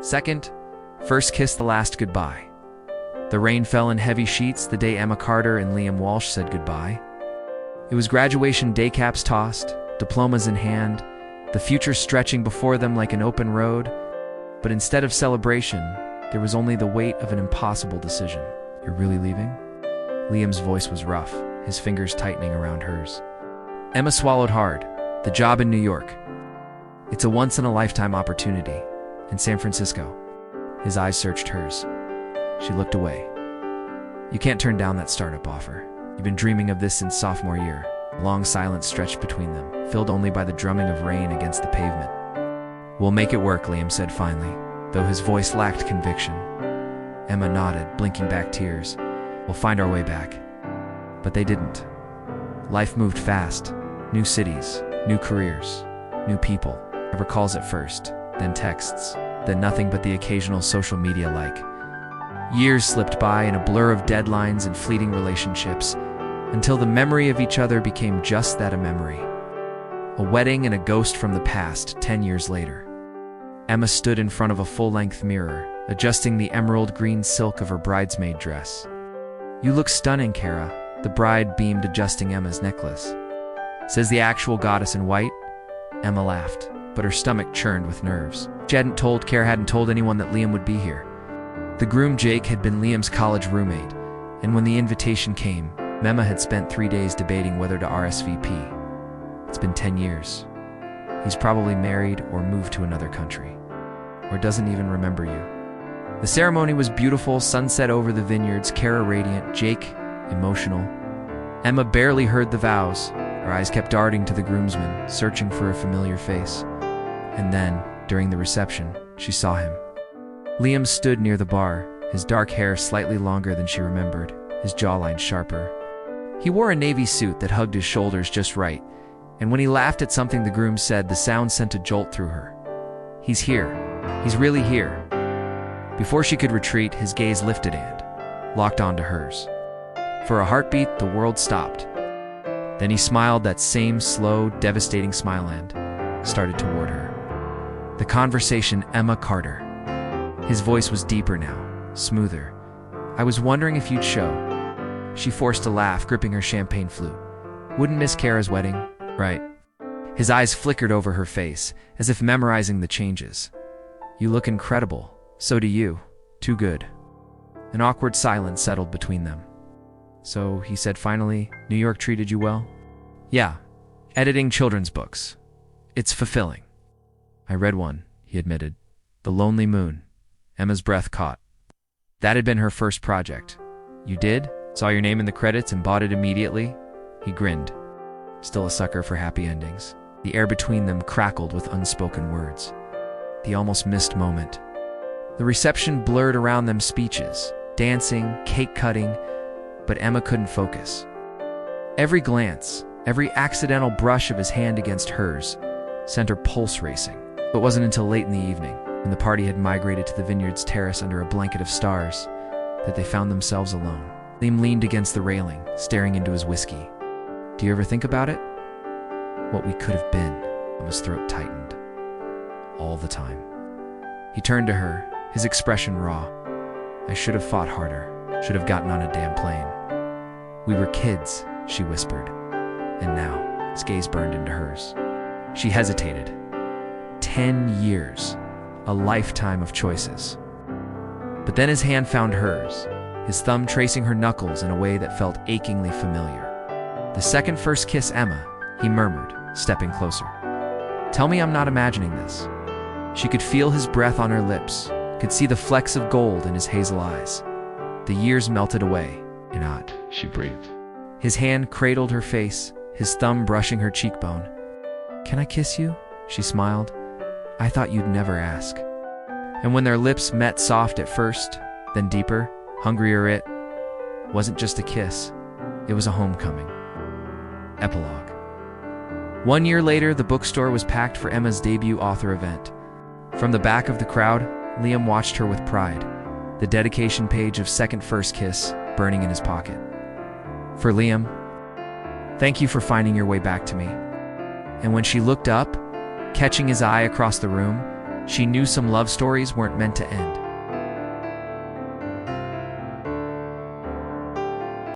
Second, first kiss, the last goodbye. The rain fell in heavy sheets the day Emma Carter and Liam Walsh said goodbye. It was graduation day caps tossed, diplomas in hand, the future stretching before them like an open road. But instead of celebration, there was only the weight of an impossible decision. You're really leaving? Liam's voice was rough, his fingers tightening around hers. Emma swallowed hard. The job in New York. It's a once-in-a-lifetime opportunity. In San Francisco. His eyes searched hers. She looked away. You can't turn down that startup offer. You've been dreaming of this since sophomore year. A long silence stretched between them, filled only by the drumming of rain against the pavement. We'll make it work, Liam said finally, though his voice lacked conviction. Emma nodded, blinking back tears. We'll find our way back. But they didn't. Life moved fast. New cities, new careers, new people. Never calls at first, then texts, then nothing but the occasional social media like. Years slipped by in a blur of deadlines and fleeting relationships, until the memory of each other became just that, a memory. A wedding and a ghost from the past 10 years later. Emma stood in front of a full-length mirror, adjusting the emerald green silk of her bridesmaid dress. You look stunning, Kara, the bride beamed, adjusting Emma's necklace. Says the actual goddess in white? Emma laughed, but her stomach churned with nerves. Kara hadn't told anyone that Liam would be here. The groom, Jake, had been Liam's college roommate, and when the invitation came, Emma had spent 3 days debating whether to RSVP. It's been 10 years. He's probably married or moved to another country, or doesn't even remember you. The ceremony was beautiful, sunset over the vineyards, Kara radiant, Jake emotional. Emma barely heard the vows. Her eyes kept darting to the groomsmen, searching for a familiar face. And then, during the reception, she saw him. Liam stood near the bar, his dark hair slightly longer than she remembered, his jawline sharper. He wore a navy suit that hugged his shoulders just right, and when he laughed at something the groom said, the sound sent a jolt through her. He's here. He's really here. Before she could retreat, his gaze lifted and locked onto hers. For a heartbeat, the world stopped. Then he smiled, that same slow, devastating smile, and started toward her. The conversation, Emma Carter. His voice was deeper now, smoother. I was wondering if you'd show. She forced a laugh, gripping her champagne flute. Wouldn't miss Kara's wedding, right? His eyes flickered over her face, as if memorizing the changes. You look incredible. So do you. Too good. An awkward silence settled between them. So, he said finally, New York treated you well? Yeah. Editing children's books. It's fulfilling. I read one, he admitted. The Lonely Moon. Emma's breath caught. That had been her first project. You did? Saw your name in the credits and bought it immediately? He grinned. Still a sucker for happy endings. The air between them crackled with unspoken words. The almost missed moment. The reception blurred around them, speeches, dancing, cake cutting, but Emma couldn't focus. Every glance, every accidental brush of his hand against hers, sent her pulse racing. But it wasn't until late in the evening, when the party had migrated to the vineyard's terrace under a blanket of stars, that they found themselves alone. Liam leaned against the railing, staring into his whiskey. Do you ever think about it? What we could have been. Emma's throat tightened. All the time. He turned to her, his expression raw. I should have fought harder. Should have gotten on a damn plane. We were kids, she whispered. And now, his gaze burned into hers. She hesitated. 10 years. A lifetime of choices. But then his hand found hers, his thumb tracing her knuckles in a way that felt achingly familiar. The second first kiss, Emma, he murmured, stepping closer. Tell me I'm not imagining this. She could feel his breath on her lips, could see the flecks of gold in his hazel eyes. The years melted away. Not, she breathed. His hand cradled her face, his thumb brushing her cheekbone. Can I kiss you? She smiled. I thought you'd never ask. And when their lips met, soft at first, then deeper, hungrier, it wasn't just a kiss. It was a homecoming. Epilogue. 1 year later, the bookstore was packed for Emma's debut author event. From the back of the crowd, Liam watched her with pride, the dedication page of Second First Kiss burning in his pocket. For Liam, thank you for finding your way back to me. And when she looked up, catching his eye across the room, She knew some love stories weren't meant to end.